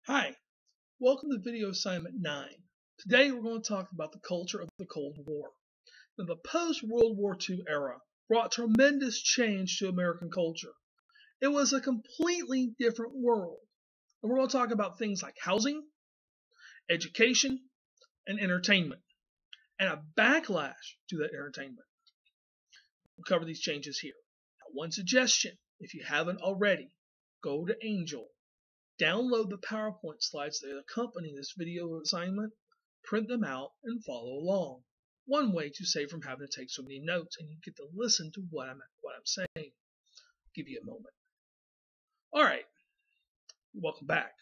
Hi, welcome to video assignment 9. Today we're going to talk about the culture of the Cold War. Now, the post-World War II era brought tremendous change to American culture. It was a completely different world. And we're going to talk about things like housing, education, and entertainment, and a backlash to that entertainment. We'll cover these changes here. Now, one suggestion, if you haven't already, go to Angel. Download the PowerPoint slides that accompany this video assignment, print them out, and follow along. One way to save from having to take so many notes, and you get to listen to what I'm saying. I'll give you a moment. All right, welcome back.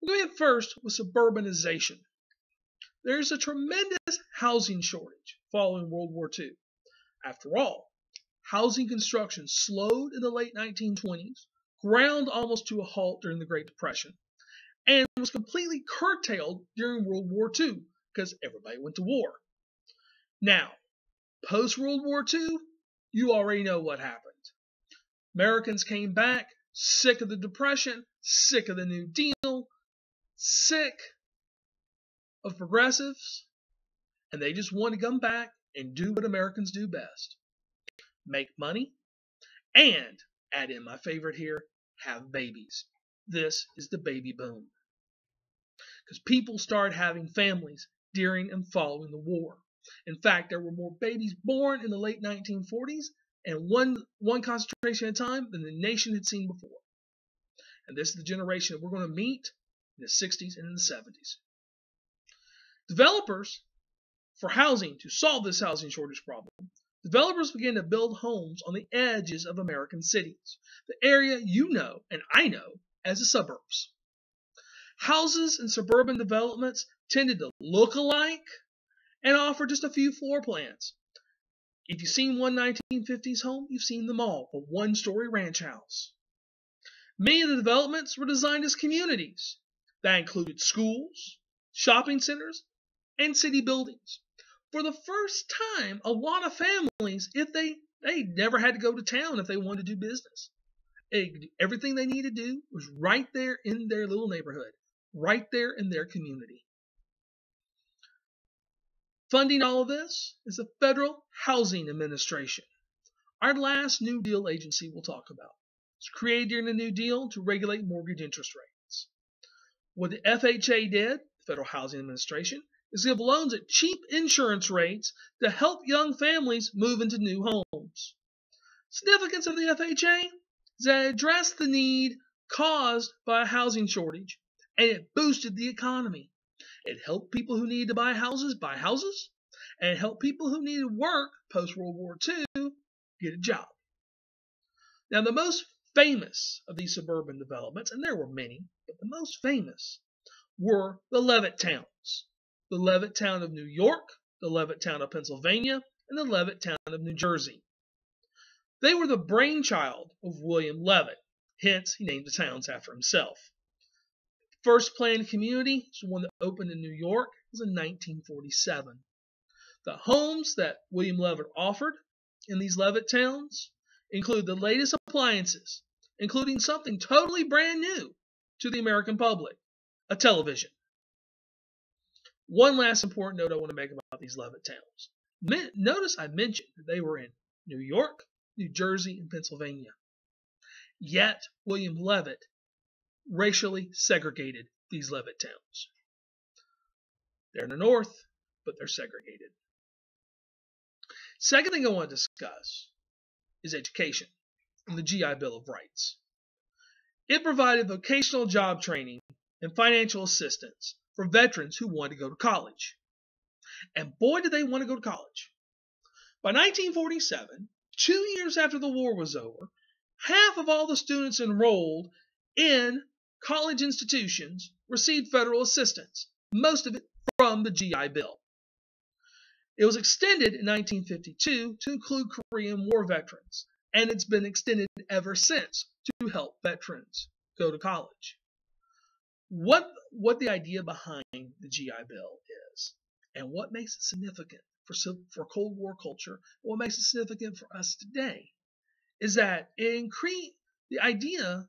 We're going to get first with suburbanization. There's a tremendous housing shortage following World War II. After all, housing construction slowed in the late 1920s, ground almost to a halt during the Great Depression, and was completely curtailed during World War II because everybody went to war. Now, post-World War II, you already know what happened. Americans came back sick of the Depression, sick of the New Deal, sick of progressives, and they just wanted to come back and do what Americans do best. Make money, and, add in my favorite here, have babies. This is the baby boom. Because people started having families during and following the war. In fact, there were more babies born in the late 1940s and one concentration at a time than the nation had seen before. And this is the generation that we're going to meet in the 60s and in the 70s. Developers, for housing, to solve this housing shortage problem, developers began to build homes on the edges of American cities, the area you know and I know as the suburbs. Houses in suburban developments tended to look alike and offer just a few floor plans. If you've seen one 1950s home, you've seen them all, a one-story ranch house. Many of the developments were designed as communities that included schools, shopping centers, and city buildings. For the first time, a lot of families, if they never had to go to town if they wanted to do business. Everything they needed to do was right there in their little neighborhood, right there in their community. Funding all of this is the Federal Housing Administration, our last New Deal agency we'll talk about. It's created during the New Deal to regulate mortgage interest rates. What the FHA did, the Federal Housing Administration, is give loans at cheap insurance rates to help young families move into new homes. Significance of the FHA is that it addressed the need caused by a housing shortage, and it boosted the economy. It helped people who needed to buy houses, and it helped people who needed work post-World War II get a job. Now, the most famous of these suburban developments, and there were many, but the most famous were the Levittowns. The Levittown of New York, the Levittown of Pennsylvania, and the Levittown of New Jersey. They were the brainchild of William Levitt, hence he named the towns after himself. First planned community, the one that opened in New York, was in 1947. The homes that William Levitt offered in these Levittowns include the latest appliances, including something totally brand new to the American public, a television. One last important note I want to make about these Levittowns. Notice I mentioned that they were in New York, New Jersey, and Pennsylvania. Yet William Levitt racially segregated these Levittowns. They're in the north, but they're segregated. Second thing I want to discuss is education and the GI Bill of Rights. It provided vocational job training and financial assistance for veterans who wanted to go to college. And boy, did they want to go to college. By 1947, 2 years after the war was over, half of all the students enrolled in college institutions received federal assistance, most of it from the GI Bill. It was extended in 1952 to include Korean War veterans, and it's been extended ever since to help veterans go to college. What the idea behind the GI Bill is, and what makes it significant for Cold War culture, what makes it significant for us today, is that the idea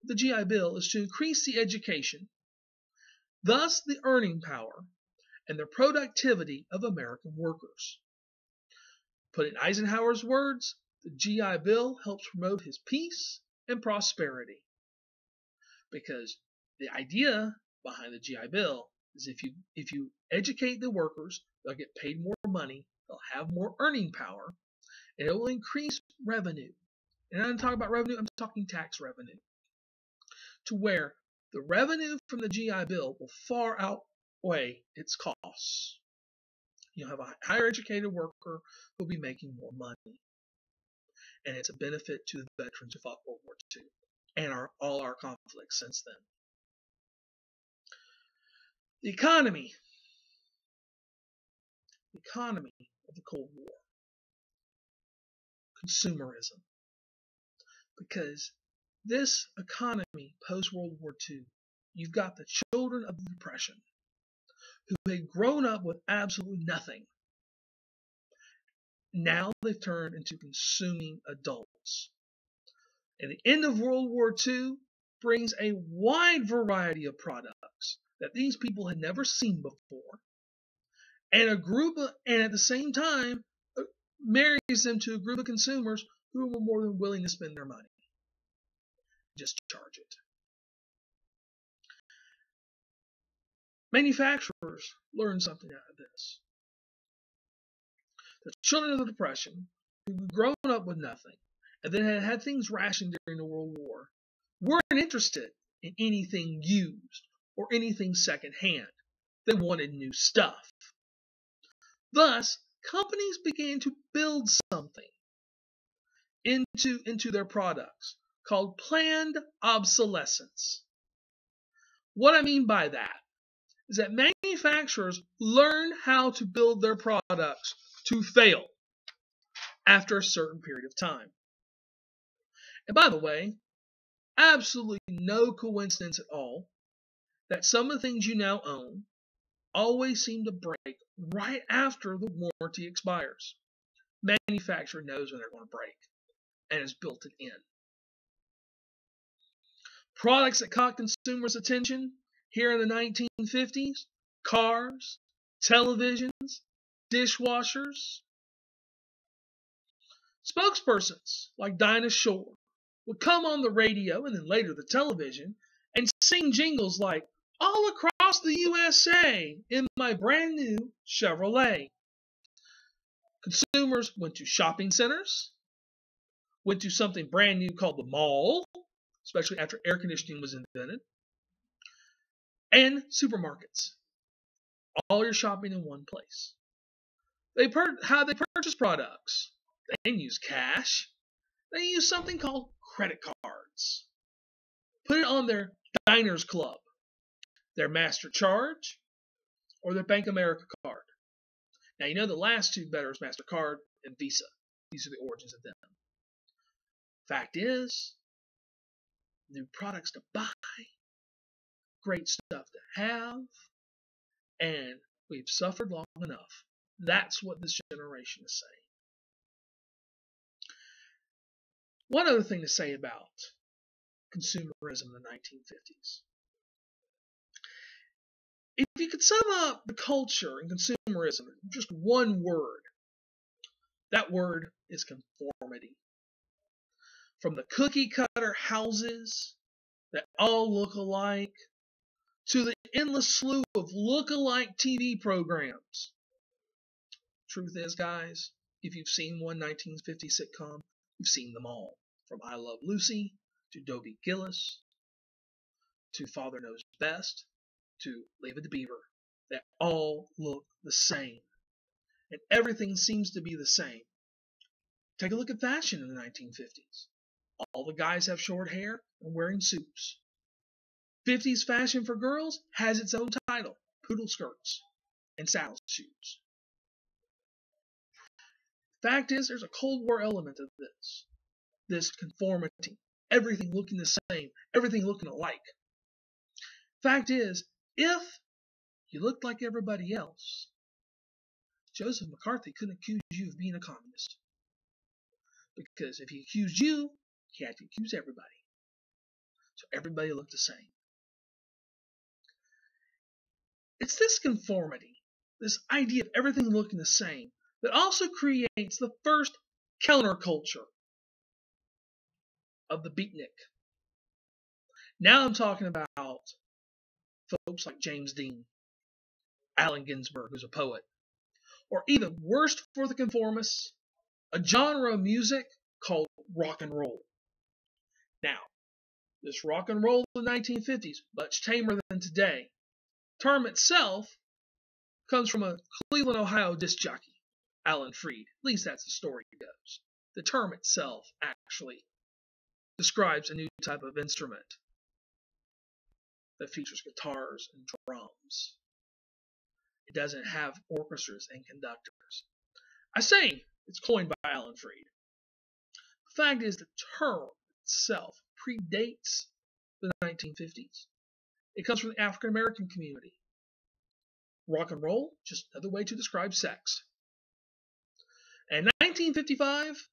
of the GI Bill is to increase the education, thus the earning power, and the productivity of American workers. Put in Eisenhower's words, the GI Bill helps promote his peace and prosperity. Because the idea behind the GI Bill is if you educate the workers, they'll get paid more money, they'll have more earning power, and it will increase revenue. And I'm talking about revenue, I'm talking tax revenue. To where the revenue from the GI Bill will far outweigh its costs. You'll have a higher educated worker who'll be making more money. And it's a benefit to the veterans who fought World War II and all our conflicts since then. The economy of the Cold War. Consumerism. Because this economy post-World War II, you've got the children of the Depression who had grown up with absolutely nothing. Now they've turned into consuming adults. And the end of World War II brings a wide variety of products that these people had never seen before, and at the same time marries them to a group of consumers who were more than willing to spend their money. Just charge it. Manufacturers learned something out of this. The children of the Depression, who had grown up with nothing, and then had things rationed during the World War, weren't interested in anything used or anything secondhand. They wanted new stuff. Thus, companies began to build something into their products called planned obsolescence. What I mean by that is that manufacturers learn how to build their products to fail after a certain period of time. And by the way, absolutely no coincidence at all that some of the things you now own always seem to break right after the warranty expires. Manufacturer knows when they're going to break and has built it in. Products that caught consumers' attention here in the 1950s: cars, televisions, dishwashers. Spokespersons like Dinah Shore would come on the radio and then later the television and sing jingles like "All across the USA in my brand new Chevrolet." Consumers went to shopping centers, went to something brand new called the mall, especially after air conditioning was invented, and supermarkets. All your shopping in one place. How they purchase products. They didn't use cash. They used something called credit cards. Put it on their Diners Club, their Master Charge, or their Bank America card. Now, you know the last two better is MasterCard and Visa. These are the origins of them. Fact is, new products to buy, great stuff to have, and we've suffered long enough. That's what this generation is saying. One other thing to say about consumerism in the 1950s. If you could sum up the culture in consumerism in just one word, that word is conformity. From the cookie cutter houses that all look alike to the endless slew of look-alike TV programs. Truth is, guys, if you've seen one 1950s sitcom, you've seen them all. From I Love Lucy, to Dobie Gillis, to Father Knows Best, to Leave It to Beaver. They all look the same. And everything seems to be the same. Take a look at fashion in the 1950s. All the guys have short hair and wearing suits. 50s fashion for girls has its own title: poodle skirts and saddle shoes. Fact is, there's a Cold War element of this conformity. Everything looking the same, everything looking alike. Fact is, if you looked like everybody else, Joseph McCarthy couldn't accuse you of being a communist. Because if he accused you, he had to accuse everybody. so everybody looked the same. It's this conformity, this idea of everything looking the same, that also creates the first counterculture of the beatnik. Now I'm talking about folks like James Dean, Allen Ginsberg, who's a poet, or even worse for the conformists, a genre of music called rock and roll. Now, this rock and roll of the 1950s, much tamer than today. The term itself comes from a Cleveland, Ohio disc jockey, Alan Freed. At least that's the story goes. The term itself actually describes a new type of instrument that features guitars and drums. It doesn't have orchestras and conductors. I say it's coined by Alan Freed. The fact is, the term itself predates the 1950s. It comes from the African American community. Rock and roll, just another way to describe sex. And 1955,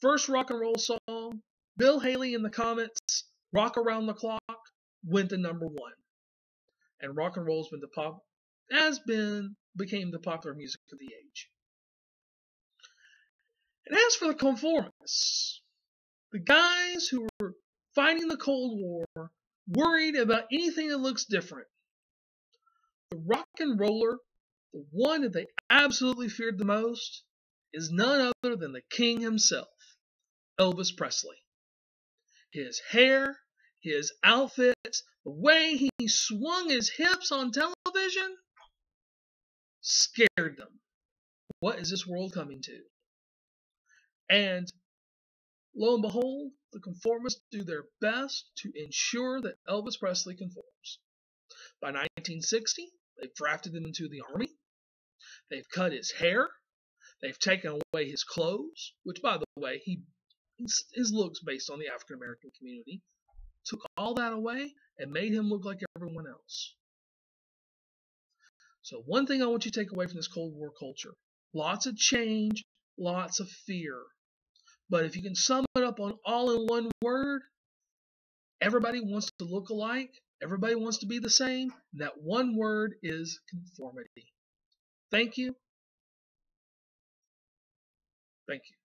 first rock and roll song, Bill Haley and the Comets, Rock Around the Clock, went to number 1. And rock and roll became the popular music of the age. And as for the conformists, the guys who were fighting the Cold War, worried about anything that looks different, the rock and roller, the one that they absolutely feared the most, is none other than the king himself, Elvis Presley. His hair, his outfits, the way he swung his hips on television scared them. What is this world coming to? And lo and behold, the conformists do their best to ensure that Elvis Presley conforms. By 1960, they've drafted him into the army. They've cut his hair. They've taken away his clothes, which, by the way, his looks based on the African American community. Took all that away and made him look like everyone else. So one thing I want you to take away from this Cold War culture, lots of change, lots of fear. But if you can sum it up on all in one word, everybody wants to look alike, everybody wants to be the same, and that one word is conformity. Thank you. Thank you.